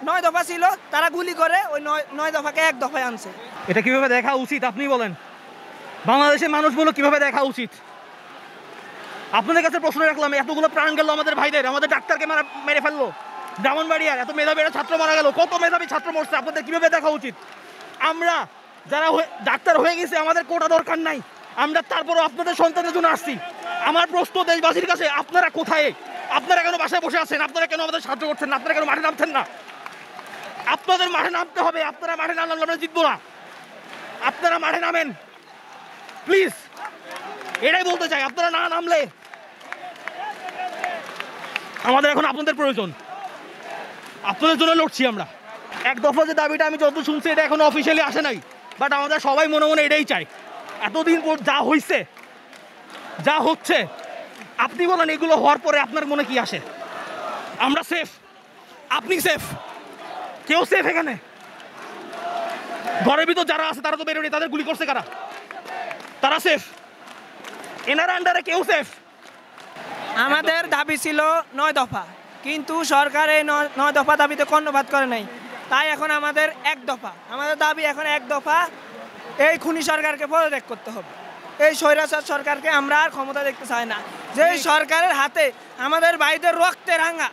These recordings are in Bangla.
9 দফা ছিল, তারা গুলি করে ওই 9 দফাকে 1 দফায় আনছে। এটা কিভাবে দেখা উচিত আপনি বলেন? বাংলাদেশের মানুষগুলো কিভাবে দেখা উচিত? আপনাদের কাছে প্রশ্ন রাখলাম, এতগুলো প্রাণ গেল আমাদের ভাইদের, আমাদের ডাক্তারকে মেরে ফেললো ব্রাহ্মণবাড়িয়ার, এত মেধাবী একটা ছাত্র মারা গেল, কত মেধাবী ছাত্র মরছে, আপনাদের কিভাবে দেখা উচিত? আমরা যারা ডাক্তার হয়ে গেছে আমাদের কোটা দরকার নাই, আমরা তারপরও আপনাদের সন্তানের জন্য আসছি। আমার প্রশ্ন দেশবাসীর কাছে, আপনারা কোথায়? আপনারা কেন বাসায় বসে আছেন? আপনারা কেন আমাদের সাহায্য করছেন না? আপনারা কেন মাঠে নামছেন না? আপনাদের মাঠে নামতে হবে। আপনারা মাঠে না নামলে আমরা জিতবো না। আপনারা মাঠে নামেন প্লিজ, এটাই বলতে চাই। আপনারা না নামলে আমাদের এখন আপনাদের প্রয়োজন, আপনাদের জন্য লড়ছি আমরা। 1 দফা যে দাবিটা আমি যত শুনছি এটা এখনো অফিসিয়ালি আসে নাই, বাট আমাদের সবাই মনে মনে এটাই চাই। এতদিন পর যা হয়েছে, যা হচ্ছে, আপনি বলেন এগুলো হওয়ার পরে আপনার মনে কি আসে? আমরা সেফ? আপনি সেফ? কেউ সেফ এখানে? ঘরের ভিতর যারা আছে তারা তো বেরোনি, তাদের গুলি করছে কারা? তারা সেফ? এনার আন্ডারে কেউ সেফ? আমাদের দাবি ছিল 9 দফা, কিন্তু সরকার এই 9 দফা দাবিতে কর্ণপাত করে নাই। তাই এখন আমাদের 1 দফা, আমাদের দাবি এখন 1 দফা। এই খুনি সরকারকে পদত্যাগ করতে হবে। এই স্বৈরাচার সরকারকে আমরা আর ক্ষমতা দেখতে চাই না। যেই সরকারের হাতে আমাদের ভাইদের রক্তে রাঙা,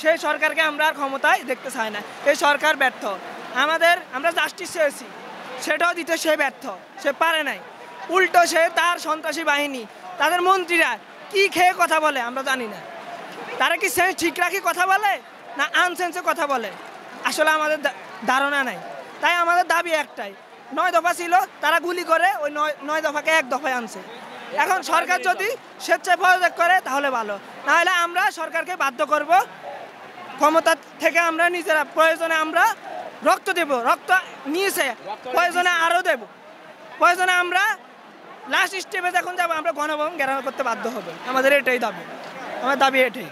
সেই সরকারকে আমরা আর ক্ষমতায় দেখতে চাই না। এই সরকার ব্যর্থ। আমরা জাস্টিস চেয়েছি, সেটাও দিতে সে ব্যর্থ, সে পারে নাই। উল্টো সে তার সন্ত্রাসী বাহিনী, তাদের মন্ত্রীরা কি খেয়ে কথা বলে আমরা জানি না। তারা কি সেন্স ঠিক রাখি কথা বলে না আনসেন্সে কথা বলে, আসলে আমাদের ধারণা নাই। তাই আমাদের দাবি একটাই, 9 দফা ছিল, তারা গুলি করে ওই 9 দফাকে 1 দফায় আনছে। এখন সরকার যদি স্বেচ্ছায় পদত্যাগ করে তাহলে ভালো, নাহলে আমরা সরকারকে বাধ্য করব। ক্ষমতা থেকে আমরা নিজেরা প্রয়োজনে আমরা রক্ত দেব, রক্ত নিয়েছে, প্রয়োজনে আরও দেব। প্রয়োজনে আমরা লাস্ট স্টেপে যখন যাবো আমরা গণভবন ঘেরাও করতে বাধ্য হবে। আমাদের এটাই দাবি, আমার দাবি এটাই।